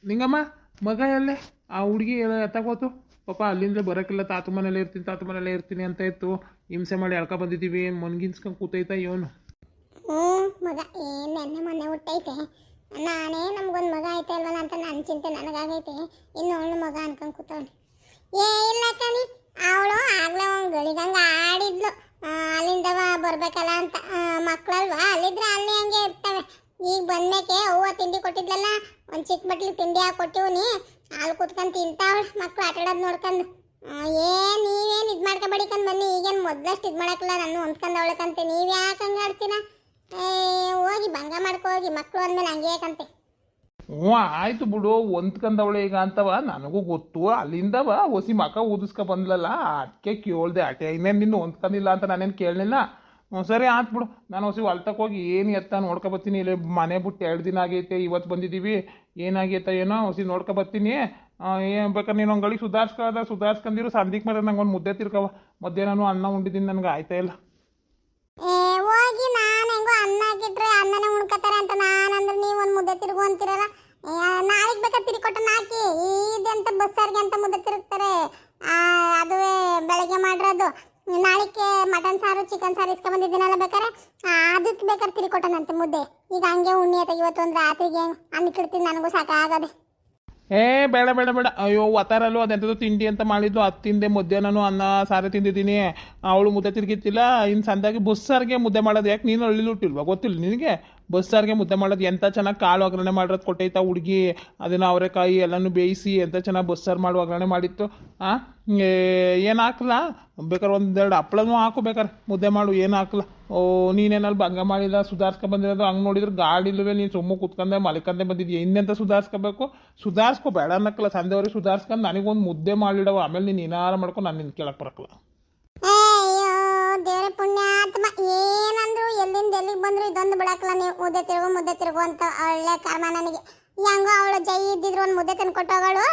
ನಿಂಗಮ್ಮ ಮಗ ಎಲ್ಲೇ ಆ ಹುಡುಗಿ ಎತ್ತಾಗೋತು ಪಾಪ ಅಲ್ಲಿಂದ ಬರೋಕ್ಕಿಲ್ಲ ತಾತು ಮನೇಲೇ ಇರ್ತೀನಿ ಅಂತ ಇತ್ತು ಹಿಂಸೆ ಮಾಡಿ ಎಳ್ಕೊ ಬಂದಿದ್ದೀವಿ ಮನ್ಗಿನ್ಸ್ಕೊಂಡು ಕೂತೈತಾ ಇವನು. ಹ್ಞೂ ಮಗ ಏನು ನೆನ್ನೆ ಮೊನ್ನೆ ಹುಟ್ಟೈತೆ. ನಾನೇ ನಮ್ಗೊಂದು ಮಗ ಐತೆ ಅಲ್ವಲ್ಲ ಅಂತ ನನ್ನ ಚಿಂತೆ ನನಗಾಗೈತೆ. ಇನ್ನು ಅವಳು ಮಗ ಅನ್ಕೊಂಡು ಕೂತವಳು. ಇಲ್ಲ ಕಣಿ, ಅವಳು ಆಗಲೇ ಒಂದು ಗಳಿಗಂಗೆ ಆಡಿದ್ಲು. ಅಲ್ಲಿಂದವ ಬರ್ಬೇಕಲ್ಲ ಅಂತ. ಮಕ್ಕಳಲ್ವಾ ಅಲ್ಲಿದ್ರೆ ಅಲ್ಲಿ ಹಂಗೆ ಇರ್ತವೆ. ಈಗ ಬಂದ್ಮೇಕೆ ಅವ್ವ ತಿಂಡಿ ಕೊಟ್ಟಿದ್ಲಲ್ಲ, ಒಂದು ಚಿಕ್ಕ ಬಟ್ಲಿಗೆ ತಿಂಡಿ ಹಾಕಿ ಕೊಟ್ಟಿವ್ನಿ. ಅಲ್ಲಿ ಕುತ್ಕೊಂಡು ತಿಂತಾವಳು ಮಕ್ಕಳು ಆಟ ಆಡೋದು ನೋಡ್ಕೊಂಡು. ನೀವೇನು ಇದು ಮಾಡ್ಕೊಬೇಡಿಕೊಂಡು ಬನ್ನಿ, ಈಗೇನು ಮೊದಲಷ್ಟು ಇದು ಮಾಡೋಕ್ಕಿಲ್ಲ. ನಾನು ಹೊಂದ್ಕೊಂಡು ಅವಳಕಂತೆ. ನೀವು ಯಾಕೆ ಹಂಗೆ ಆಡ್ತೀನ? ಹೋಗಿ ಭಂಗ ಮಾಡ್ಕೋಗಿ, ಮಕ್ಕಳು ಅಂದಮೇಲೆ ಹಂಗೆ ಯಾಕಂತೆ. ಹ್ಞೂ ಆಯ್ತು ಬಿಡು, ಹೊಂದ್ಕೊಂಡವಳೆ ಈಗ ಅಂತವ ನನಗೂ ಗೊತ್ತು. ಅಲ್ಲಿಂದವ ಹೊಸಿ ಮಕ ಊದಿಸ್ಕೊ ಬಂದ್ಲಲ್ಲ, ಅದಕ್ಕೆ ಕೇಳ್ದೆ. ಅಟೆ ಇನ್ನೇನು ನಿನ್ನ ಹೊಂದ್ಕೊಂಡಿಲ್ಲ ಅಂತ ನಾನೇನು ಕೇಳಲಿಲ್ಲ. ಸರಿ ಆಯ್ತು ಬಿಡು, ನಾನು ಹೊಸಿ ಹೊಲ್ತಕ್ಕೆ ಹೋಗಿ ಏನು ಎತ್ತ ನೋಡ್ಕೊಬತ್ತೀನಿ. ಇಲ್ಲಿ ಮನೆ ಬಿಟ್ಟು 2 ದಿನ ಆಗೈತೆ, ಇವತ್ತು ಬಂದಿದ್ದೀವಿ. ಏನಾಗೈತೆ ಏನೋ ಹೊಸಿ ನೋಡ್ಕೊಬತ್ತೀನಿ. ಏನು ಬೇಕಾದ್ರೆ ನೀನು ಒಂದು ಗಳಿಗೆ ಸುಧಾರಿಸ್ಕೊಂಡಿರು. ಸಂದಿಗೆ ಮೇಲೆ ನಂಗೆ ಒಂದು ಮುದ್ದೆ ತಿರ್ಕವ. ಮಧ್ಯಾಹ್ನ ಅನ್ನ ಉಂಡಿದ್ದೀನಿ, ನನಗೆ ಆಯ್ತಾ ಇಲ್ಲ. ಹೋಗಿ ನಾನು ಹೆಂಗೋ ಅನ್ನ ಹಾಕಿಟ್ರೆ ಅನ್ನನೇ ಉಣ್ಕೋತಾರೆ ಅಂತ ನಾನಂದ್ರೆ ನೀವು ಒಂದು ಮುದ್ದೆ ತಿರುಗು ಅಂತೀರಲ್ಲ. ನಾಳೆಗೆ ಬೇಕಾದ್ರೆ ತಿರುಕೊಟ್ಟನ ಹಾಕಿ. ಇದಂತ ಬಸ್ಸಾರಿಗೆ ಅಂತ ಮುದ್ದೆ ತಿರುಗ್ತಾರೆ, ಅದುವೇ ಬೆಳಗ್ಗೆ ಮಾಡಿರೋದು. ನಾಳೆಗೆ ಮಟನ್ ಸಾರು ಚಿಕನ್ ಸಾರು ಇಸ್ಕೊಂಬಂದಿದ್ದೀನಲ್ಲ, ಬೇಕಾರೆ ಅದಕ್ಕೆ ಬೇಕಾದ್ರೆ ತಿರುಕೊಟ್ಟನಂತೆ ಮುದ್ದೆ. ಈಗ ಹಂಗೆ ಉಣ್ಣಿ ಆಯ್ತು. ಇವತ್ತೊಂದು ರಾತ್ರಿಗೆ ಅನ್ನಕ್ಕೆ ಇಡ್ತೀನಿ, ನನಗೂ ಸಾಕಾಗದೆ. ಬೇಡ ಬೇಡ ಬೇಡ, ಅಯ್ಯೋ ಒತ್ತಾರಲ್ಲೂ ಅದೆಂಥದ್ದು ತಿಂಡಿ ಅಂತ ಮಾಡಿದ್ದು, ಅದು ತಿಂದೆ. ಮಧ್ಯಾಹ್ನನೂ ಅನ್ನ ಸಾರು ತಿಂದಿದ್ದೀನಿ. ಅವಳು ಮುದ್ದೆ ತಿರುಗಿತ್ತಿಲ್ಲ. ಇನ್ನು ಸಂದಾಗಿ ಬಸ್ಸಾರಿಗೆ ಮುದ್ದೆ ಮಾಡೋದು. ಯಾಕೆ ನೀನು ಹಳ್ಳಿಲಿ ಹುಟ್ಟಿಲ್ವಾ? ಗೊತ್ತಿಲ್ಲ ನಿನಗೆ? ಬಸ್ಸಾರಿಗೆ ಮುದ್ದೆ ಮಾಡೋದು ಎಂಥ ಚೆನ್ನಾಗಿ ಕಾಳು ಒಗ್ಗರಣೆ ಮಾಡಿರೋದು ಕೊಟ್ಟೈತಾ ಹುಡುಗಿ. ಅದನ್ನು ಅವರೆಕಾಯಿ ಎಲ್ಲನೂ ಬೇಯಿಸಿ ಎಂಥ ಚೆನ್ನಾಗಿ ಬಸ್ಸಾರು ಮಾಡಿ ಒಗ್ಗರಣೆ ಮಾಡಿತ್ತು. ಏನು ಹಾಕಲ್ಲ? ಬೇಕಾದ್ರೆ 1-2 ಹಪ್ಳನೂ ಹಾಕು, ಬೇಕಾರೆ ಮುದ್ದೆ ಮಾಡು, ಏನು ಹಾಕಲ್ಲ. ನೀನೇನಲ್ಲಿ ಭಂಗ ಮಾಡಿಲ್ಲ, ಸುಧಾರಿಸ್ಕೊಂಬಂದಿರೋದು. ಹಂಗೆ ನೋಡಿದ್ರೆ ಗಾಡಿ ಇಲ್ಲವೇ, ನೀನು ಸುಮ್ಮ ಕೂತ್ಕೊಂಡೆ ಮಲಿಕಂದೆ ಬಂದಿದ್ಯಾ. ಇನ್ನೆಂತ ಸುಧಾರಿಸ್ಕೋಬೇಕು? ಸುಧಾರಿಸ್ಕೊ, ಬೇಡ ಅನ್ನಕ್ಕಲ್ಲ. ಸಂಜೆವರೆಗೆ ಸುಧಾರಿಸ್ಕೊಂಡು ನನಗೊಂದು ಮುದ್ದೆ ಮಾಡಿಡವ. ಆಮೇಲೆ ನೀನು ಏನಾರು ಮಾಡ್ಕೊಂಡು ನಾನು ನಿನ್ನ ಕೇಳಕ್ಕೆ ಬರಕ್ಕಲ್ಲ. ಅಯ್ಯೋ ದೇವ್ರ ಪುಣ್ಯಾತ್ಮ, ಏನಂದ್ರು ಎಲ್ಲಿಂದ ಎಲ್ಲಿಗೆ ಬಂದ್ರು ಇದೊಂದು ಬಿಡಕ್ಕಲ್ಲ ನೀವು. ಮುದ್ದೆ ತಿರುಗು ಅಂತ ಒಳ್ಳೆ ಕರ್ಮ ನನಗೆ. ಹೆಂಗೋ ಅವಳು ಜೈ ಇದ್ದಿದ್ರು ಒಂದು ಮುದ್ದೆ ತಂದು ಕೊಟ್ಟೋಗಳು.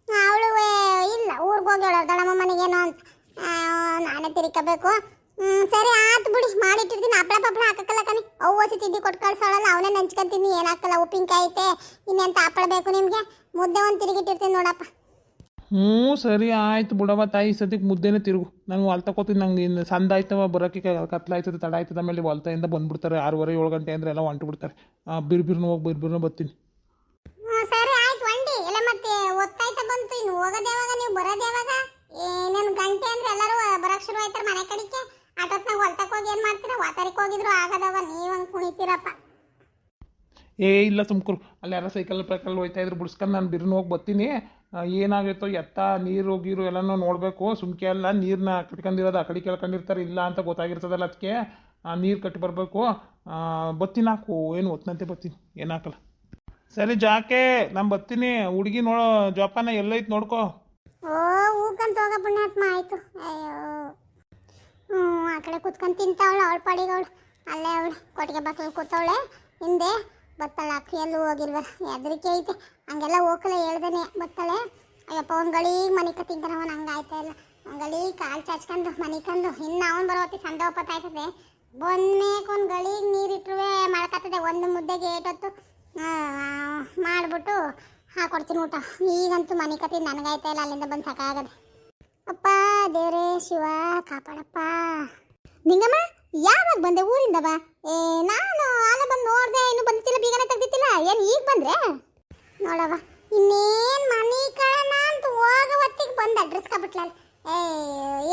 ಅವಳು ಇಲ್ಲ, ಊರಿಗೆ ಹೋಗಿ ಹೇಳೋಳು ದೊಡ್ಡಮ್ಮ ಮನೆಗೇನೋ ಅಂತ. ನಾನೇ ತಿರ್ಕೋಬೇಕು. ಸರಿ ಆಯ್ತು ಬಿಡಿ, ಮಾಡಿಟ್ಟಿರ್ತೀನಿ. ಹಪ್ಪಳ ಹಾಕಕ್ಕಲ್ಲ ಕಣಿ. ಅವು ಹೊಸಿ ತಿಂಡಿ ಕೊಟ್ಟು ಕಳ್ಸೋಳಲ್ಲ, ಅವನೇ ನೆಂಚ್ಕೊಂತೀನಿ. ಏನು ಹಾಕಲ್ಲ, ಉಪ್ಪಿನಕಾಯಿ ಐತೆ. ಇನ್ನೆಂತ ಹಪ್ಪಳ ಬೇಕು ನಿಮಗೆ? ಮುದ್ದೆ ಒಂದು ತಿರುಗಿಟ್ಟಿರ್ತೀನಿ ನೋಡಪ್ಪ. ಸರಿ ಆಯ್ತು ಬಿಡವ ತಾಯಿ. ಸದ್ಯಕ್ಕೆ ಮುದ್ದೆನೇ ತಿರುಗು. ನಾನು ಹೊಲ್ತಕೋತೀನಿ. ನಂಗೆ ಇನ್ನು ಸಂದ ಆಯ್ತವ ಬರೋಕ್ಕೆ ಕತ್ಲಾಯ್ತದೆ, ತಡ ಆಯ್ತದ. ಆಮೇಲೆ ಹೊಲ್ತೆಯಿಂದ ಬಂದುಬಿಡ್ತಾರೆ 6:30-7 ಗಂಟೆ ಅಂದರೆ ಎಲ್ಲ ಹೊಂಟು ಬಿಡ್ತಾರೆ. ಬಿರ್ಬಿರ್ನ ಬರ್ತೀನಿ. ಸರಿ ಆಯ್ತು ವಂಡಿ ಎಲ್ಲ. ಮತ್ತೆ ಒತ್ತಾಯ್ತಾ ಬಂತು, ಇನ್ನು ಹೋಗೋದು ಯಾವಾಗ, ನೀವು ಬರೋದು ಯಾವಾಗ? ಏನೇನು ಗಂಟೆ ಅಂದ್ರೆ ಎಲ್ಲರೂ ಬರೋಕ್ಕೆ ಶುರು ಆಯ್ತಾರೆ ಮನೆ ಕಡೆಗೆ. ಆಟೋತ್ನಾಗ ಹೊಲ್ತಕ್ಕೆ ಹೋಗಿ ಏನು ಮಾಡ್ತೀರಾ? ವಾತಾರಿಗೆ ಹೋಗಿದ್ರು ಆಗದವ, ನೀವು ಹಂಗೆ ಕುಣಿತೀರಪ್ಪ. ಇಲ್ಲ ತುಮಕೂರು ಅಲ್ಲಿ ಯಾರೋ ಸೈಕಲ್ ಹೋಯ್ತಾ ಇದ್ರು, ಬಿಡಿಸ್ಕೊಂಡು ನಾನು ಬಿರ್ನ ಹೋಗಿ ಬರ್ತೀನಿ. ಏನಾಗಿತ್ತೋ ಎತ್ತ ನೀರು ಗೀರು ಎಲ್ಲನೂ ನೋಡಬೇಕು. ಸುಮ್ಕೆ ಎಲ್ಲ ನೀರನ್ನ ಕಟ್ಕೊಂಡಿರೋದು ಆ ಕಡೆ ಕೇಳ್ಕೊಂಡಿರ್ತಾರೆ, ಇಲ್ಲ ಅಂತ ಗೊತ್ತಾಗಿರ್ತದಲ್ಲ. ಅದಕ್ಕೆ ನೀರು ಕಟ್ಟಿ ಬರಬೇಕು. ಬರ್ತೀನಿ, ಹಾಕು. ಏನು ಹೊತ್ತಂತೆ ಬರ್ತೀನಿ, ಏನು ಹಾಕಲ್ಲ. ಸರಿ ಜಾಕೆ, ನಾನು ಬರ್ತೀನಿ. ಹುಡುಗಿ ನೋಡೋ ಜೋಪಾನ ಎಲ್ಲೈತೆ ನೋಡ್ಕೋ. ಹೂಕಂತ ಹೋಗ ಪುಣ್ಯಾತ್ಮ. ಆಯಿತು. ಅಯ್ಯೋ ಆ ಕಡೆ ಕುತ್ಕೊಂಡು ತಿಂತಾವಳು ಅವಳು ಪಾಡಿಗೆ. ಅವಳು ಅಲ್ಲೇ ಅವಳು ಕೊಟ್ಟಿಗೆ ಬಾಕಲು ಕೂತವಳೆ ಹಿಂದೆ. ಬತ್ತಾಳೆ ಅಕ್ಕಿ ಎಲ್ಲೂ ಹೋಗಿಲ್ವ? ಹೆದರಿಕೆ ಐತೆ. ಹಂಗೆಲ್ಲ ಹೋಗಲ್ಲ, ಹೇಳ್ದೇನೆ ಬತ್ತಾಳೆ. ಅಯ್ಯಪ್ಪ ಒಂದು ಗಳಿಗೆ ಮನಿಕ ತಿಂತಾನವ. ನಂಗೆ ಆಯ್ತಾ ಇಲ್ಲ. ಒಂದು ಗಳಿಗೆ ಕಾಲು ಚಾಚ್ಕೊಂಡು ಮನಿಕಂದು ಇನ್ನು ಅವನು ಬರೋತಿ ಸಂಡೆ ಒಪ್ಪತ್ತಾಯ್ತದೆ. ಬಂದ್ಮೇಲೆ ಒಂದು ಗಳಿಗೆ ನೀರಿಟ್ಟರುವೆ ಮಾಡ್ಕತ್ತದೆ. ಒಂದು ಮುದ್ದೆಗೆ ಏಟೊತ್ತು ಮಾಡಿಬಿಟ್ಟು ಹಾಕೊಡ್ತೀನಿ ಊಟ. ಈಗಂತೂ ಮನಿಕತೀನಿ, ನನಗಾಯ್ತಾ ಇಲ್ಲ. ಅಲ್ಲಿಂದ ಬಂದು ಸಾಕಾಗದೆ. ಅಪ್ಪ ದೇವರೇ ಶಿವ ಕಾಪಾಡಪ್ಪ. ನಿಂಗಮ್ಮ ಯಾವಾಗ ಬಂದೆ ಊರಿಂದ? ಬಾ. ನಾನು ಆಲೆ ಬಂದು ನೋಡಿದೆ, ಇನ್ನೂ ಬಂದಿತ್ತಿಲ್ಲ, ಬೀಗನೆ ತೆಗ್ದಿತ್ತಿಲ್ಲ. ಏನು ಈಗ ಬಂದ್ರೆ ನೋಡವ? ಇನ್ನೇನು ಮನೆ ಕಳನ ಅಂತ ಹೋಗೋ ಹೊತ್ತಿಗೆ ಬಂದು ಅಡ್ರೆಸ್ಕೊಬಿಟ್ಲಲ್ಲ.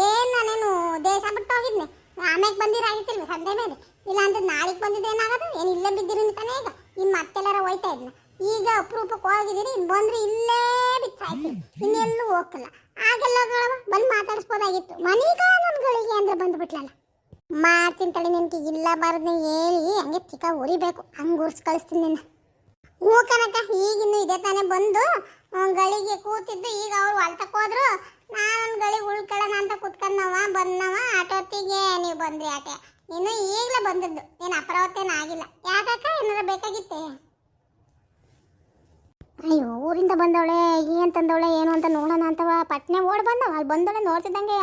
ಏನು ನಾನೇನು ದೇಶ ಬಿಟ್ಟು ಹೋಗಿದ್ನೆ. ಆಮ್ಯಾಗ ಬಂದಿರಾಗಿತ್ತಿಲ್ವ ಸಂಡೆ ಮೇಲೆ? ಇಲ್ಲ ಅಂದ್ರೆ ನಾಳೆಗೆ ಬಂದಿದ್ದೆ ಏನಾಗೋದು? ಏನು ಇಲ್ಲೇ ಬಿದ್ದಿರಿ ತಾನೇ? ಈಗ ಇನ್ನು ಮತ್ತೆಲ್ಲಾರ ಹೋಯ್ತಾ ಇದ್ನ. ಈಗ ಅಪರೂಪಕ್ಕೆ ಹೋಗಿದ್ದೀರಿ, ಇನ್ನು ಬಂದ್ರೆ ಇಲ್ಲೇ ಬಿಚ್ಚಾಯ್ತು. ಇನ್ನೆಲ್ಲೂ ಹೋಗಲ್ಲ. ಆಗೆಲ್ಲ ಬಂದು ಮಾತಾಡಿಸ್ಬೋದಾಗಿತ್ತು. ಮನೆ ಕಳನಗಳಿಗೆ ಅಂದ್ರೆ ಬಂದುಬಿಟ್ಲಲ್ಲ. ಮಾಡ್ತೀನಿ ತಳಿ, ನಿನ್ಗೆ ಇಲ್ಲ ಬಾರದ್ನ ಹೇಳಿ ಹಂಗೆ ಚಿಕ್ಕ ಉರಿಬೇಕು. ಹಂಗೆ ಉರ್ಸ್ ಕಳಿಸ್ತೀನಿ ನಿನ್ನ. ಹ್ಞೂ ಕನಕ, ಈಗಿನ್ನು ಇದೇ ತಾನೇ ಬಂದು ಗಳಿಗೆ ಕೂತಿದ್ದು. ಈಗ ಅವ್ರು ಹೊಲ್ತಕ್ಕೆ ಹೋದ್ರು. ನಾನೊಂದು ಗಳಿಗೆ ಉಳ್ಕೊಳ್ಳೋಣ ಅಂತ ಕುತ್ಕೊಂಡವ. ಬಂದವ ಆಟೋತ್ತಿಗೆ ನೀವು ಬಂದ್ರಿ. ಆಟೆ ಇನ್ನು ಈಗಲೇ ಬಂದದ್ದು. ಏನು ಅಪರಾವತ್ತೇನು ಆಗಿಲ್ಲ. ಯಾಕಕ್ಕ ಏನಾರ ಬೇಕಾಗಿತ್ತೆ? ಅಯ್ಯೋ ಊರಿಂದ ಬಂದವಳೆ, ಏನು ತಂದವಳೆ ಏನು ಅಂತ ನೋಡೋಣ ಅಂತವ ಪಟ್ನೆ ಓಡ್ ಬಂದವ. ಅಲ್ಲಿ ಬಂದವಳೆ ನೋಡ್ತಿದ್ದಂಗೆ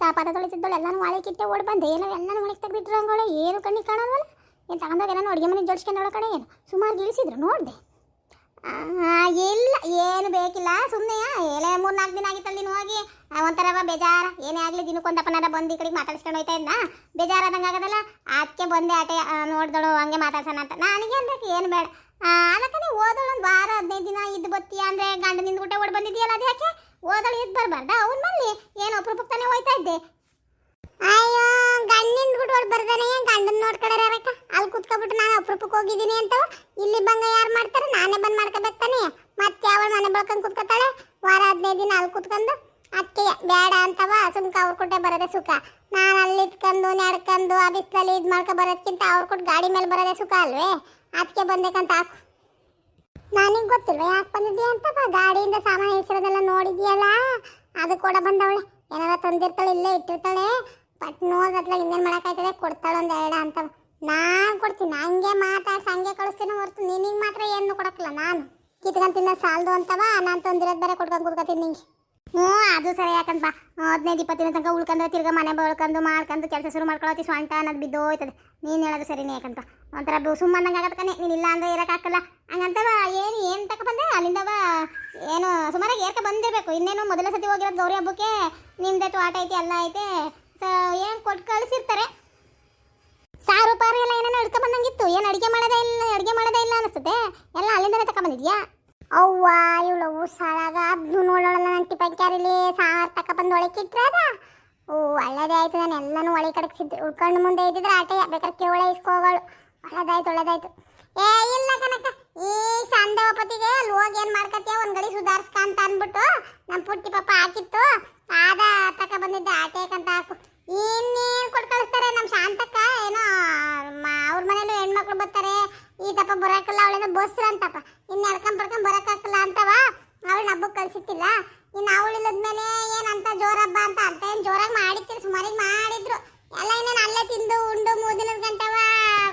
ಪಾತ್ರೆ ತೊಳಿತಿದ್ದವಳು ಎಲ್ಲನೂ ಒಳಗೆ ಕಿಟ್ಟೆ ಓಡ್ ಬಂದೆ. ಏನೋ ಎಲ್ಲನೂ ಒಳಗೆ ತೆಗ್ದಿಟ್ರು ಹಂಗೋಳೆ. ಏನು ಕಣ್ಣಿಗೆ ಕಾಣಲ್ವಲ್ಲ. ಏನು ತಗೊಂಡಾಗ ಏನೋ ಅಡುಗೆ ಮನೆ ಜೋಡಿಸ್ಕೊಂಡವಳ ಕಡೆ. ಏನು ಸುಮಾರು ಇಳಿಸಿದ್ರು ನೋಡಿದೆ. ಇಲ್ಲ ಸುಮ್ಮನೆ ಏನೇ 3-4 ದಿನ ಆಗಿತ್ತಲ್ಲ ನೀನು ಹೋಗಿ ಒಂಥರ ಬೇಜಾರ ಏನೇ ಆಗಲಿ ದಿನಕ್ಕೊಂದಪ್ಪನಾರ ಬಂದು ಈ ಕಡೆಗೆ ಮಾತಾಡ್ಸ್ಕೊಂಡು ಹೋಯ್ತಾ ಇದ್ದ ಬೇಜಾರಾದಂಗೆ ಆಗೋದಲ್ಲ ಅದಕ್ಕೆ ಬಂದೆ ಆಟೆ ನೋಡ್ದಳು ಹಂಗೆ ಮಾತಾಡ್ಸೋಣ ಅಂತ ನನಗೆ ಅನ್ಬೇಕು ಏನು ಬೇಡ ಅದಕ್ಕೆ ನೀವು ಓದೋಳು ಒಂದು ವಾರ 15 ದಿನ ಇದ್ದು ಬತ್ತೀಯ ಅಂದರೆ ಗಂಡನಿಂದ ಊಟ ಓಡ್ ಬಂದಿದ್ದೀಯಲ್ಲ ಅದು ಯಾಕೆ ಓದೋಳು ಇದ್ದು ಬರಬಾರ್ದ ಅವ್ನ ಮಲ್ಲಿ ಏನು ಅಪರೂಪಕ್ತಾನೆ ಹೋಯ್ತಾ ಇದ್ದೆ ಅಯ್ಯೋ ಗಂಡಿನ ಬಿಟ್ಟು ಹೊಡ್ ಬರ್ದಾನೆ ಗಂಡನ ನೋಡ್ಕೊಳ್ಯಾರ ಅಲ್ಲಿ ಕುತ್ಕೊಬಿಟ್ಟು ನಾನು ಅಪರೂಪಕ್ಕೆ ಹೋಗಿದ್ದೀನಿ ಅಂತ ಇಲ್ಲಿ ಬಂಗ ಯಾರು ಮಾಡ್ತಾರೆ ನಾನೇ ಬಂದ್ ಮಾಡ್ಕೋಬೇಕು ತಾನೆ ಮತ್ತೆ ಅವಳು ಮನೆ ಬೆಳ್ಕೊಂಡು ಕುತ್ಕೊತಾಳೆ ವಾರ 15 ದಿನ ಅಲ್ಲಿ ಕುತ್ಕೊಂಡು ಅದಕ್ಕೆ ಬೇಡ ಅಂತವ ಸುಮ್ಕ ಅವ್ರ ಕೊಟ್ಟೆ ಬರೋದೇ ಸುಖ ನಾನು ಅಲ್ಲಿ ಇಟ್ಕೊಂಡು ನಡ್ಕೊಂಡು ಆ ಬಿಸಿಲಲ್ಲಿ ಇದು ಮಾಡ್ಕೊ ಬರೋದಕ್ಕಿಂತ ಅವ್ರ ಕೊಟ್ಟು ಗಾಡಿ ಮೇಲೆ ಬರೋದೇ ಸುಖ ಅಲ್ವೇ ಅದಕ್ಕೆ ಬಂದೇಕಂತ ಹಾಕು ನನಗೆ ಗೊತ್ತಿಲ್ವ ಯಾಕೆ ಬಂದಿದ್ದೀಯ ಅಂತಪ್ಪ ಗಾಡಿಯಿಂದ ಸಾಮಾನು ಇಳಿಸಿರೋದೆಲ್ಲ ನೋಡಿದ್ಯಲ್ಲ ಅದು ಕೂಡ ಬಂದವಳೆ ಏನಾರ ತಂದಿರ್ತಾಳೆ ಇಲ್ಲೇ ಇಟ್ಟಿರ್ತಾಳೆ ಬಟ್ ನೋಡ್ರತ್ಲಾಗ ಇನ್ನೇನು ಮಾಡೋಕ್ಕಾಯ್ತದೆ ಕೊಡ್ತಾಳೆ ಒಂದು 2 ಅಂತ ನಾನು ಕೊಡ್ತೀನಿ ಹಂಗೆ ಮಾತಾಡ್ಸಿ ಹಂಗೆ ಕಳಿಸ್ತೀನಿ ಹೊರತು ನಿನಗೆ ಮಾತ್ರ ಏನು ಕೊಡೋಕ್ಕಿಲ್ಲ ನಾನು ಕಿತ್ಕೊಂಡು ತಿನ್ನೋ ಸಾಲದು ಅಂತವ ನಾನು ತಂದಿರೋದು ಬೇರೆ ಕೊಡ್ಕೊಂಡು ಕುಡ್ಕೊತೀನಿ ನಿಂಗೆ ಅದು ಸರಿ ಯಾಕಂತ 15-20 ದಿನ ತನಕ ಉಳ್ಕೊಂಡ್ರೆ ತಿರ್ಗಾ ಮನೆ ಬೆಳ್ಕೊಂಡು ಮಾಡ್ಕೊಂಡು ಕೆಲಸ ಶುರು ಮಾಡ್ಕೊಳತಿ ಸೊಂಟ ಅನ್ನೋದು ಬಿದ್ದೋಯ್ತದೆ ನೀನು ಹೇಳೋದು ಸರಿನೇ ಯಾಕಂತ ಒಂಥರ ಸುಮ್ಮನಂಗೆ ಆಗತ್ತಕನೆ ನೀನು ಇಲ್ಲ ಅಂದ್ರೆ ಇರೋಕ್ಕಾಗಲ್ಲ ಹಂಗಂತವ ಏನು ತಕ ಬಂದೆ ಅಲ್ಲಿಂದವ ಏನು ಸುಮಾರಾಗಿ ಏರ್ಕ ಬಂದಿರಬೇಕು ಇನ್ನೇನು ಮೊದಲ ಸತಿ ಹೋಗಿರೋದು ಗೌರಿ ಹಬ್ಬಕ್ಕೆ ನಿಮ್ದಾಯ್ತು ಆಟ ಐತಿ ಎಲ್ಲ ಐತೆ ಏನು ಕೊಟ್ಟು ಕಳಿಸಿರ್ತಾರೆ ಸಾರು ಪಾರು ಎಲ್ಲ ಏನೇನೋ ಹಿಡ್ಕೊ ಬಂದಂಗಿತ್ತು ಏನು ಅಡುಗೆ ಮಾಡೋದೇ ಇಲ್ಲ ಅನಿಸುತ್ತೆ ಎಲ್ಲ ಅಲ್ಲಿಂದನೇ ತಗೊಂಬಂದಿದ್ಯಾ ಅವ್ವ ಇವಳು ಸಾಳಾಗ ಅದು ನೋಡೋಳಲ್ಲ ನನ್ನ ಟಿಪ್ಪಂಕ್ಯಾರಿಲಿ ಸಾರು ತಗೊಬಂದು ಒಳಕಿಟ್ರದ ಓ ಒಳ್ಳೇದೇ ಆಯ್ತು ನಾನು ಎಲ್ಲನೂ ಒಳೆ ಕಡಗಿಸಿದ್ದು ಉಳ್ಕೊಂಡು ಮುಂದೆ ಇದ್ದಿದ್ರೆ ಆಟೆ ಬೇಕಾದ್ರೆ ಕೇವಳ ಇಸ್ಕೋಗಳು ಒಳ್ಳೇದಾಯ್ತು ಏ ಇಲ್ಲ ಕನಕ ಈ ಸಂಡೆ ಒಪ್ಪತ್ತಿಗೆ ಅಲ್ಲಿ ಹೋಗಿ ಏನು ಮಾಡ್ಕತ್ತೀಯ ಒಂದು ಗಡಿ ಸುಧಾರಿಸ್ಕ ಅಂತ ಅಂದ್ಬಿಟ್ಟು ನಮ್ಮ ಪುಟ್ಟಿ ಪಾಪ ಹಾಕಿತ್ತು ಆದ ತಗೊಬಂದಿದ್ದೆ ಆಟೆಕಂತ ಹಾಕು ಇನ್ನೇನು ಕೊಟ್ಟು ಕಳಿಸ್ತಾರೆ ನಮ್ಮ ಶಾಂತಕ್ಕ ಏನೋ ಅವ್ರ ಮನೇಲಿ ಹೆಣ್ಮಕ್ಳು ಬರ್ತಾರೆ ಈ ತಪ್ಪ ಬರೋಕ್ಕಲ್ಲ ಅವಳಿಂದ ಬಸ್ರು ಅಂತಪ್ಪ ಇನ್ನು ಎಳ್ಕೊಂಡ್ ಬರೋಕ್ಕಾಗಲ್ಲ ಅಂತವ ಅವಳನ್ನ ಹಬ್ಬಕ್ಕೆ ಕಳ್ಸಿತ್ತಿಲ್ಲ ಇನ್ನು ಅವಳು ಇಲ್ಲದ್ಮೇಲೆ ಏನಂತ ಜೋರ ಹಬ್ಬ ಅಂತ ಏನು ಜೋರಾಗಿ ಮಾಡಿರ್ತೀರಿ ಸುಮಾರಿಗೆ ಮಾಡಿದ್ರು ಎಲ್ಲ ಇನ್ನೇನು ಅಲ್ಲೇ ತಿಂದು ಉಂಡು 3 ದಿನದ ಗಂಟವ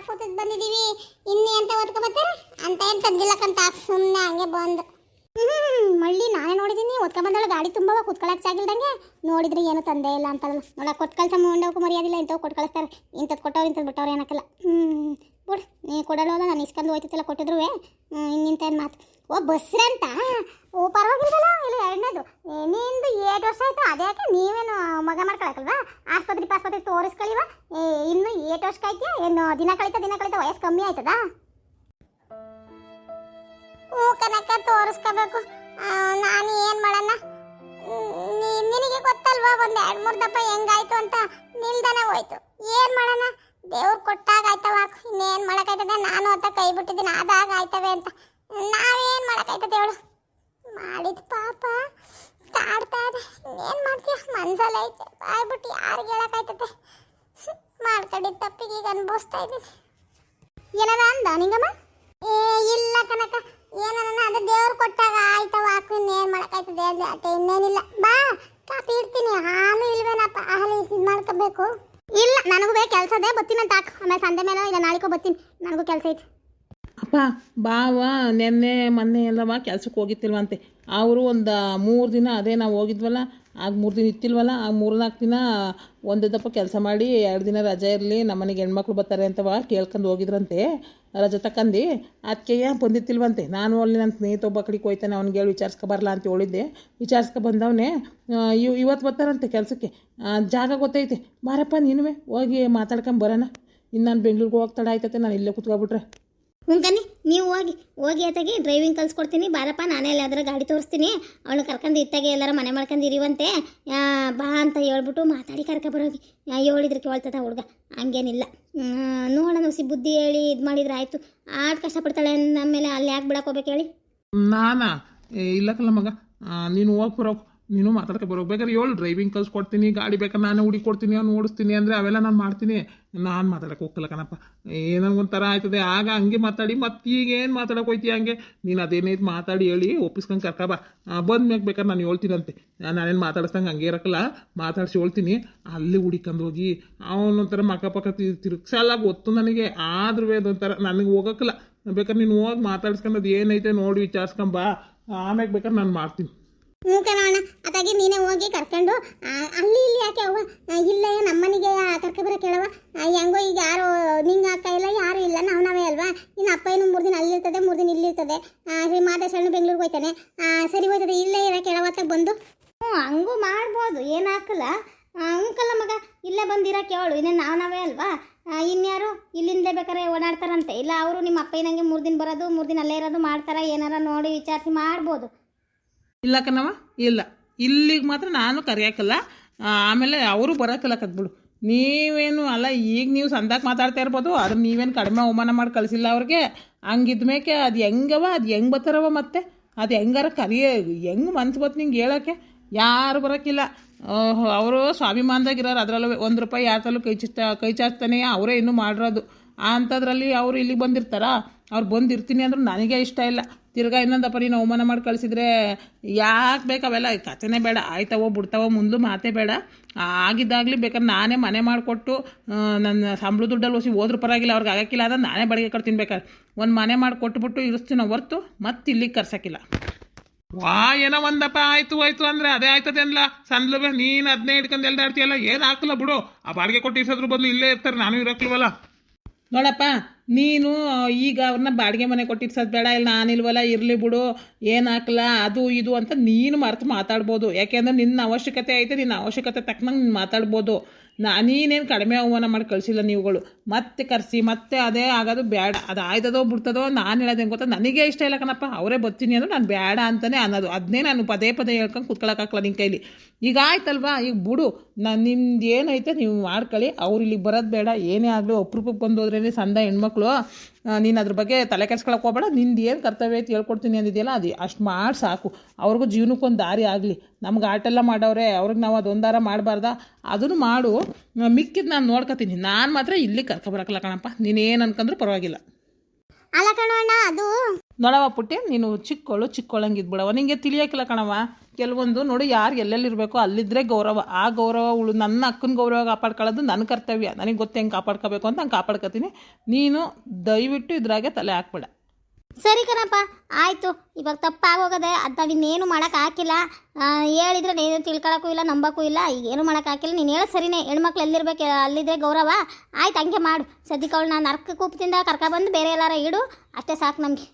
ಕೂತಿದ್ದು ಬಂದಿದ್ದೀವಿ ಇನ್ನೇ ಅಂತ ಓದ್ಕೊಬತ್ತಾರೆ ಅಂತ ಏನು ತಂದಿಲ್ಲಕ್ಕಂತ ಸುಮ್ಮನೆ ಹಂಗೆ ಬಂದು ಮಳ್ಳಿ ನಾನೇ ನೋಡಿದ್ದೀನಿ ಓದ್ಕೊಂಬಂದಳು ಗಾಡಿ ತುಂಬವ ಕುತ್ಕೊಳಕ್ಕೆ ಆಗಿಲ್ದಂಗೆ ನೋಡಿದ್ರೆ ಏನು ತಂದೆ ಇಲ್ಲ ಅಂತಲ್ಲ ನೋಡ ಕೊಟ್ಟು ಕಳ್ಸ ಮುಂಡವಕ್ಕೂ ಮರ್ಯಾದಿಲ್ಲ ಇಂಥವು ಕೊಟ್ಟು ಕಳಿಸ್ತಾರೆ ಇಂಥದ್ದು ಕೊಟ್ಟವ್ರು ಇಂಥದ್ದು ಬಿಟ್ಟವ್ರು ಏನಕ್ಕಲ್ಲ ಬಿಡು ನೀ ಕೊಡೋಲ್ಲ ನಾನು ಇಸ್ಕೊಂಡು ಹೋಯ್ತಿತ್ತಲ್ಲ ಕೊಟ್ಟಿದ್ರು ಇನ್ನಿಂತ ಏನು ಮಾತು ಓ ಬಸ್ರಂತ ಓ ಪರವಾಗಿಲ್ವಲ್ಲ ಇಲ್ಲ 2ನೇದು ನಿಂದು 8 ವರ್ಷ ಆಯಿತು ಅದ್ಯಾಕೆ ನೀವೇನು ಮಗ ಮಾಡ್ಕೊಳಕಲ್ವಾ ಆಸ್ಪತ್ರೆ ತೋರಿಸ್ಕೊಳ್ಳಿವ ಇನ್ನು 8 ವರ್ಷಕ್ಕೆ ಏನು ದಿನ ಕಳೀತಾ ವಯಸ್ಸು ಕಮ್ಮಿ ಆಯ್ತದಾ ಹ್ಞೂ ಕನಕ ತೋರಿಸ್ಕೋಬೇಕು ನಾನು ಏನು ಮಾಡೋಣ ನಿನಗೆ ಗೊತ್ತಲ್ವಾ ಒಂದು 2-3 ದಪ್ಪ ಹೆಂಗಾಯ್ತು ಅಂತ ನಿಲ್ದಾನೆ ಹೋಯ್ತು ಏನು ಮಾಡೋಣ ದೇವ್ರು ಕೊಟ್ಟಾಗ ಆಯ್ತವ ಇನ್ನೇನು ಮಾಡೋಕ್ಕಾಯ್ತದೆ ನಾನು ಅಂತ ಕೈ ಬಿಟ್ಟಿದ್ದೀನಿ ಆದಾಗ ಆಯ್ತವೆ ಅಂತ ನಾವೇನು ಮಾಡೋಕ್ಕಾಯ್ತದೆ ಹೇಳು ಮಾಡಿದ ಪಾಪ ಕಾಡ್ತಾ ಇದೆ ಏನು ಮಾಡ್ತೀಯ ಮನ್ಸಲ್ಲ ಐತೆ ಬಾಯ್ಬಿಟ್ಟು ಯಾರಿಗೆ ಹೇಳೋಕ್ಕಾಯ್ತದೆ ಮಾಡ್ಕೊಂಡಿದ್ದ ತಪ್ಪಿಗೆ ಈಗ ಅನುಭವಿಸ್ತಾ ಇದ್ದೀನಿ ಏನಾರ ಅಂದ ನಿಂಗಮ್ಮ ಇಲ್ಲ ಕನಕ ಏನನ್ನ ಅದು ದೇವ್ರು ಕೊಟ್ಟಾಗ ಆಯ್ತವ ಹಾಕು ಇನ್ನೇನು ಮಾಡೋಕ್ಕಾಯ್ತದೆ ಅಂದರೆ ಅಷ್ಟೇ ಇನ್ನೇನಿಲ್ಲ ಬಾ ಕಾಪಿ ಇಡ್ತೀನಿ ಹಾಲು ಇಲ್ವೇನಪ್ಪ ಹಾಲು ಇದು ಮಾಡ್ಕೋಬೇಕು ಇಲ್ಲ ನನಗೂ ಬೇಕು ಕೆಲಸ ಅದೇ ಬರ್ತೀನಿ ಅಂತ ಹಾಕು ಆಮೇಲೆ ಸಂಡೆ ಮೇಲೆ ಇಲ್ಲ ನಾಳೆಗೂ ಬರ್ತೀನಿ ನನಗೂ ಕೆಲಸ ಐತಿ ಅಪ್ಪ ಬಾವ ನೆನ್ನೆ ಮೊನ್ನೆ ಎಲ್ಲವ ಕೆಲ್ಸಕ್ಕೆ ಹೋಗಿತ್ತಿಲ್ವಂತೆ ಅವರು ಒಂದು 3 ದಿನ ಅದೇ ನಾವು ಹೋಗಿದ್ವಲ್ಲ ಆಗ 3 ದಿನ ಇತ್ತಿಲ್ವಲ್ಲ ಆಗ 3-4 ದಿನ ಒಂದು ದಪ್ಪ ಕೆಲಸ ಮಾಡಿ 2 ದಿನ ರಜೆ ಇರಲಿ ನಮ್ಮನೆಗೆ ಹೆಣ್ಮಕ್ಳು ಬರ್ತಾರೆ ಅಂತವ ಕೇಳ್ಕೊಂಡು ಹೋಗಿದ್ರಂತೆ ರಜೆ ತಕ್ಕಂದು ಅದಕ್ಕೆ ಬಂದಿತ್ತಿಲ್ವಂತೆ ನಾನು ಅಲ್ಲಿ ನನ್ನ ಸ್ನೇಹಿತ ಒಬ್ಬ ಕಡೆಗೆ ಹೋಯ್ತಾನೆ ಅವ್ನಿಗೆ ಹೇಳಿ ವಿಚಾರಿಸ್ಕೊಬರಲ್ಲ ಅಂತ ಹೇಳಿದ್ದೆ ವಿಚಾರಿಸ್ಕೊ ಬಂದವನೇ ಇವತ್ತು ಬರ್ತಾರಂತೆ ಕೆಲಸಕ್ಕೆ ಜಾಗ ಗೊತ್ತೈತೆ ಬಾರಪ್ಪ ನೀನುವೆ ಹೋಗಿ ಮಾತಾಡ್ಕೊಂಡು ಬರೋಣ ಇನ್ನು ನಾನು ಬೆಂಗ್ಳೂರಿಗೆ ಹೋಗಿ ತಡ ಆಯ್ತತೆ ನಾನು ಇಲ್ಲೇ ಕುತ್ಕೊಬಿಟ್ರೆ ಹುಂಕನ್ನಿ ನೀವು ಹೋಗಿ ಆತಾಗಿ ಡ್ರೈವಿಂಗ್ ಕಲಿಸ್ಕೊಡ್ತೀನಿ ಬಾರಪ್ಪ ನಾನೇ ಎಲ್ಲಾದ್ರೂ ಗಾಡಿ ತೋರಿಸ್ತೀನಿ ಅವಳು ಕರ್ಕೊಂಡು ಇತ್ತಾಗೆ ಎಲ್ಲರೂ ಮನೆ ಮಾಡ್ಕೊಂಡು ಇರಿವಂತೆ ಬಾ ಅಂತ ಹೇಳ್ಬಿಟ್ಟು ಮಾತಾಡಿ ಕರ್ಕೊಬರೋಗಿ ಹೇಳಿದ್ರೆ ಕೇಳ್ತದ ಹುಡುಗ ಹಂಗೇನಿಲ್ಲ ನೋಡೋಣ ಹುಸಿ ಬುದ್ಧಿ ಹೇಳಿ ಇದು ಮಾಡಿದ್ರೆ ಆಯಿತು ಆಟ ಕಷ್ಟಪಡ್ತಾಳೆ ಆಮೇಲೆ ಅಲ್ಲಿ ಯಾಕೆ ಬಿಡಕ್ಕೆ ಹೋಗ್ಬೇಕು ಹೇಳಿ ನಾನಾ ಇಲ್ಲಕ್ಕಲ್ಲ ಮಗ ನೀನು ಹೋಗಿ ಬರೋಕು ನೀನು ಮಾತಾಡ್ಕೊ ಬರೋಕೆ ಬೇಕಾದ್ರೆ ಹೇಳು ಡ್ರೈವಿಂಗ್ ಕಲ್ಸ್ಕೊಡ್ತೀನಿ ಗಾಡಿ ಬೇಕಾದ್ರೆ ನಾನೇ ಹುಡುಕೊಡ್ತೀನಿ ಅವ್ನು ಓಡಿಸ್ತೀನಿ ಅಂದರೆ ಅವೆಲ್ಲ ನಾನು ಮಾಡ್ತೀನಿ ನಾನು ಮಾತಾಡೋಕೆ ಹೋಗಲ್ಲ ಕಣಪ್ಪ ನನಗೊಂಥರ ಆಯ್ತದೆ ಆಗ ಹಂಗೆ ಮಾತಾಡಿ ಮತ್ತೆ ಈಗ ಏನು ಮಾತಾಡೋಕೆ ಹೋಯ್ತೀಯ ಹಂಗೆ ನೀನು ಅದೇನೈತೆ ಮಾತಾಡಿ ಹೇಳಿ ಒಪ್ಪಿಸ್ಕೊಂಡು ಕರ್ಕೊಬಾ ಬಂದ್ಮ್ಯಾಗ ಬೇಕಾದ್ರೆ ನಾನು ಹೇಳ್ತೀನಂತೆ ನಾನೇನು ಮಾತಾಡಿಸ್ದಂಗೆ ಹಂಗೆ ಇರೋಕ್ಕಲ್ಲ ಮಾತಾಡಿಸಿ ಹೇಳ್ತೀನಿ ಅಲ್ಲಿ ಹುಡುಕಂದು ಹೋಗಿ ಅವನೊಂಥರ ಮಕ್ಕ ತಿರುಗ್ಸಲ್ಲ ಗೊತ್ತು ನನಗೆ ಆದ್ರೂ ಅದೊಂಥರ ನನಗೆ ಹೋಗೋಕ್ಕಲ್ಲ ಬೇಕಾದ್ರೆ ನೀನು ಹೋಗಿ ಮಾತಾಡ್ಸ್ಕೊಂಡು ಅದು ಏನೈತೆ ನೋಡಿ ವಿಚಾರಿಸ್ಕೊಂಬಾ ಆಮ್ಯಾಗ ಬೇಕಾದ್ರೆ ನಾನು ಮಾಡ್ತೀನಿ ಹ್ಞೂ ಕಣೋಣ ಅದಾಗಿ ನೀನೇ ಹೋಗಿ ಕರ್ಕೊಂಡು ಅಲ್ಲಿ ಇಲ್ಲಿ ಯಾಕೆ ಅವ್ವ ಇಲ್ಲೇ ನಮ್ಮನಿಗೆ ಕರ್ಕೊಬರಕ್ಕೆ ಹೇಳವ ಹೆಂಗೋ ಈಗ ಯಾರು ನಿಂಗೆ ಅಕ್ಕ ಇಲ್ಲ ಯಾರು ಇಲ್ಲ ನಾವೇ ಅಲ್ವಾ ಇನ್ನು ಅಪ್ಪ ಏನು 3 ದಿನ ಅಲ್ಲಿರ್ತದೆ 3 ದಿನ ಇಲ್ಲಿರ್ತದೆ ಮಾದೇಶಣ್ಣ ಬೆಂಗ್ಳೂರಿಗೆ ಹೋಯ್ತಾನೆ ಸರಿ ಹೋಯ್ತದೆ ಇಲ್ಲೇ ಇರೋಕೆ ಹೇಳವತ್ತಾಗ ಬಂದು ಹಂಗೂ ಮಾಡ್ಬೋದು ಏನು ಹಾಕಲ್ಲ ಅಂಕಲ್ಲ ಮಗ ಇಲ್ಲೇ ಬಂದಿರೋಕೆ ಹೇಳು ಇನ್ನೇನು ನಾವೇ ಅಲ್ವಾ ಇನ್ಯಾರು ಇಲ್ಲಿಂದಲೇ ಬೇಕಾರೆ ಓಡಾಡ್ತಾರಂತೆ ಇಲ್ಲ ಅವರು ನಿಮ್ಮ ಅಪ್ಪ ನಂಗೆ 3 ದಿನ ಬರೋದು 3 ದಿನ ಅಲ್ಲೇ ಇರೋದು ಮಾಡ್ತಾರ ಏನಾರ ನೋಡಿ ವಿಚಾರಿಸಿ ಮಾಡ್ಬೋದು. ಇಲ್ಲ ಕಣವ ಇಲ್ಲ ಇಲ್ಲಿಗೆ ಮಾತ್ರ ನಾನು ಕರೆಯೋಕ್ಕಲ್ಲ ಆಮೇಲೆ ಅವರು ಬರೋಕ್ಕಲ್ಲ ಕದ್ಬಿಡು ನೀವೇನು ಅಲ್ಲ ಈಗ ನೀವು ಸಂದಾಕ ಮಾತಾಡ್ತಾ ಇರ್ಬೋದು ಆದ್ರೆ ನೀವೇನು ಕಡಿಮೆ ಅವಮಾನ ಮಾಡಿ ಕಳಿಸಿಲ್ಲ ಅವ್ರಿಗೆ ಹಂಗಿದ್ಮೇಕೆ ಅದು ಹೆಂಗವ ಅದು ಹೆಂಗೆ ಬರ್ತಾರವ ಮತ್ತೆ ಅದು ಹೆಂಗಾರ ಹೆಂಗೆ ಮನ್ಸು ಬತ್ತು ನಿಂಗೆ ಹೇಳೋಕ್ಕೆ ಯಾರು ಬರೋಕ್ಕಿಲ್ಲ ಅವರು ಸ್ವಾಭಿಮಾನದಾಗಿರೋರು ಅದರಲ್ಲೂ 1 ರೂಪಾಯಿ ಯಾರಲ್ಲೂ ಕೈ ಚಾಚ್ತಾನೆ ಅವರೇ ಇನ್ನೂ ಮಾಡಿರೋದು ಅಂಥದ್ರಲ್ಲಿ ಅವರು ಇಲ್ಲಿಗೆ ಬಂದಿರ್ತಾರ ಅವ್ರು ಬಂದಿರ್ತೀನಿ ಅಂದ್ರೆ ನನಗೆ ಇಷ್ಟ ಇಲ್ಲ ತಿರ್ಗಾ ಇನ್ನೊಂದಪ್ಪ ನೀನು ಅವಮಾನ ಮಾಡಿ ಕಳಿಸಿದ್ರೆ ಯಾಕೆ ಬೇಕು ಅವೆಲ್ಲ ಕಥೆನೇ ಬೇಡ ಆಯ್ತವೋ ಬಿಡ್ತಾವೋ ಮುಂದೆ ಮಾತೇ ಬೇಡ ಆಗಿದ್ದಾಗಲಿ ಬೇಕಾದ್ರೆ ನಾನೇ ಮನೆ ಮಾಡಿಕೊಟ್ಟು ನನ್ನ ಸಂಬಳ ದುಡ್ಡಲ್ಲಿ ಹೊಸಿ ಹೋದ್ರೂ ಪರವಾಗಿಲ್ಲ ಅವ್ರಿಗೆ ಆಗೋಕ್ಕಿಲ್ಲ ಅಂದ್ರೆ ನಾನೇ ಬಾಡಿಗೆ ಕಟ್ತೀನಿ ಬೇಕಾದ್ರೆ ಒಂದು ಮನೆ ಮಾಡಿ ಕೊಟ್ಬಿಟ್ಟು ಇರಿಸ್ತೀನೋ ಹೊರ್ತು ಮತ್ತೆ ಇಲ್ಲಿಗೆ ಕರ್ಸೋಕ್ಕಿಲ್ಲ. ವಾ ಏನೋ ಒಂದಪ್ಪ ಆಯ್ತು ಅಂದ್ರೆ ಅದೇ ಆಯ್ತದೆ ಅನ್ಲ ಸಂದ್ಲುವೆ ನೀನು ಅದನ್ನೇ ಹಿಡ್ಕೊಂಡು ಎಲ್ದಾಡ್ತೀಯಲ್ಲ ಏನು ಹಾಕಲ್ಲ ಬಿಡು ಆ ಬಾಡಿಗೆ ಕೊಟ್ಟು ಇರ್ಸೋದ್ರ ಬದಲು ಇಲ್ಲೇ ಇರ್ತಾರೆ ನಾನು ಇರೋಕ್ಲ್ವಲ್ಲ. ನೋಡಪ್ಪ ನೀನು ಈಗ ಅವ್ರನ್ನ ಬಾಡಿಗೆ ಮನೆ ಕೊಟ್ಟಿರ್ಸೋದು ಬೇಡ ಇಲ್ಲ ನಾನಿಲ್ವಲ್ಲ ಇರಲಿ ಬಿಡು ಏನು ಹಾಕಲ್ಲ ಅದು ಇದು ಅಂತ ನೀನು ಮರೆತು ಮಾತಾಡ್ಬೋದು ಯಾಕೆಂದ್ರೆ ನಿನ್ನ ಅವಶ್ಯಕತೆ ಐತೆ ನಿನ್ನ ಅವಶ್ಯಕತೆ ತಕ್ಕನಂಗೆ ನೀನು ಮಾತಾಡ್ಬೋದು ನೀನೇನು ಕಡಿಮೆ ಅವಮಾನ ಮಾಡಿ ಕಳಿಸಿಲ್ಲ ನೀವುಗಳು ಮತ್ತೆ ಕರೆಸಿ ಮತ್ತೆ ಅದೇ ಆಗೋದು ಬೇಡ ಅದು ಆಯ್ತದೋ ಬಿಡ್ತದೋ ನಾನು ಹೇಳೋದೇನು ಗೊತ್ತಾ ನನಗೆ ಇಷ್ಟ ಇಲ್ಲ ಕಣಪ್ಪ ಅವರೇ ಬರ್ತೀನಿ ಅಂದ್ರೆ ನಾನು ಬೇಡ ಅಂತಲೇ ಅನ್ನೋದು ಅದನ್ನೇ ನಾನು ಪದೇ ಹೇಳ್ಕೊಂಡು ಕೂತ್ಕೊಳ್ಳೋಕ್ಕಾಗಲ್ಲ ನಿನ್ನ ಕೈಲಿ ಈಗ ಆಯ್ತಲ್ವಾ ಈಗ ಬಿಡು ನಾನು ನಿಮ್ದು ಏನೈತೆ ನೀವು ಮಾಡ್ಕೊಳ್ಳಿ ಅವ್ರು ಇಲ್ಲಿಗೆ ಬರೋದು ಬೇಡ ಏನೇ ಆಗಲಿ ಅಪ್ರೂಪಕ್ಕೆ ಬಂದು ಹೋದ್ರೇ ಸಂದ ಹೆಣ್ಮಕ್ಳು ನೀನು ಅದ್ರ ಬಗ್ಗೆ ತಲೆ ಕೆಡ್ಸ್ಕೊಳಕ್ಕೆ ಹೋಗಬೇಡ ನಿಂದು ಏನು ಕರ್ತವ್ಯ ಐತೆ ಹೇಳ್ಕೊಡ್ತೀನಿ ಅಂದಿದೆಯಲ್ಲ ಅದು ಅಷ್ಟು ಮಾಡಿ ಸಾಕು ಅವ್ರಿಗೂ ಜೀವನಕ್ಕೊಂದು ದಾರಿ ಆಗಲಿ ನಮ್ಗೆ ಆಟೆಲ್ಲ ಮಾಡವ್ರೆ ಅವ್ರಿಗೆ ನಾವು ಅದೊಂದಾರ ಮಾಡಬಾರ್ದ ಅದನ್ನು ಮಾಡು ಮಿಕ್ಕಿದ್ದು ನಾನು ನೋಡ್ಕೊತೀನಿ ನಾನು ಮಾತ್ರ ಇಲ್ಲಿ ಕರ್ಕೊಬರಕ್ಕಲ್ಲ ಕಣಪ್ಪ ನೀನೇನು ಅನ್ಕೊಂಡ್ರೂ ಪರವಾಗಿಲ್ಲ. ಅಲ್ಲ ಕಣಣ್ಣ ಅದು ನೋಡವ ಪುಟ್ಟಿ ನೀನು ಚಿಕ್ಕೊಳ್ಳಂಗಿದ್ ಬಿಡವ ನಿಂಗೆ ತಿಳಿಯೋಕ್ಕಿಲ್ಲ ಕಣವ ಕೆಲವೊಂದು ನೋಡಿ ಯಾರು ಎಲ್ಲೆಲ್ಲಿರಬೇಕು ಅಲ್ಲಿದ್ದರೆ ಗೌರವ ಆ ಗೌರವ ನನ್ನ ಅಕ್ಕನ ಗೌರವ ಕಾಪಾಡ್ಕೊಳ್ಳೋದು ನನ್ನ ಕರ್ತವ್ಯ ನನಗೆ ಗೊತ್ತು ಹೆಂಗೆ ಕಾಪಾಡ್ಕೋಬೇಕು ಅಂತ ಹಂಗೆ ಕಾಪಾಡ್ಕೊತೀನಿ ನೀನು ದಯವಿಟ್ಟು ಇದ್ರಾಗೆ ತಲೆ ಹಾಕ್ಬೇಡ. ಸರಿ ಕಣಪ್ಪ ಆಯಿತು ಇವಾಗ ತಪ್ಪಾಗೋಗದೆ ಅದು ನಾವು ಇನ್ನೇನು ಮಾಡೋಕೆ ಹಾಕಿಲ್ಲ ಹೇಳಿದ್ರೆ ನೀನು ತಿಳ್ಕೊಳಕ್ಕೂ ಇಲ್ಲ ನಂಬಕ್ಕೂ ಇಲ್ಲ ಈಗ ಏನು ಮಾಡೋಕೆ ಹಾಕಿಲ್ಲ ನೀನು ಹೇಳೋ ಸರಿನೇ ಹೆಣ್ಮಕ್ಳು ಎಲ್ಲಿರ್ಬೇಕು ಅಲ್ಲಿದ್ದರೆ ಗೌರವ ಆಯ್ತು ಹಂಗೆ ಮಾಡು ಸದ್ಯಕ್ಕೆ ಅವಳು ನಾನು ನರ್ಕ ಕೂಪದಿಂದ ಕರ್ಕೊಬಂದು ಬೇರೆ ಎಲ್ಲಾರ ಇಡು ಅಷ್ಟೇ ಸಾಕು ನಮಗೆ.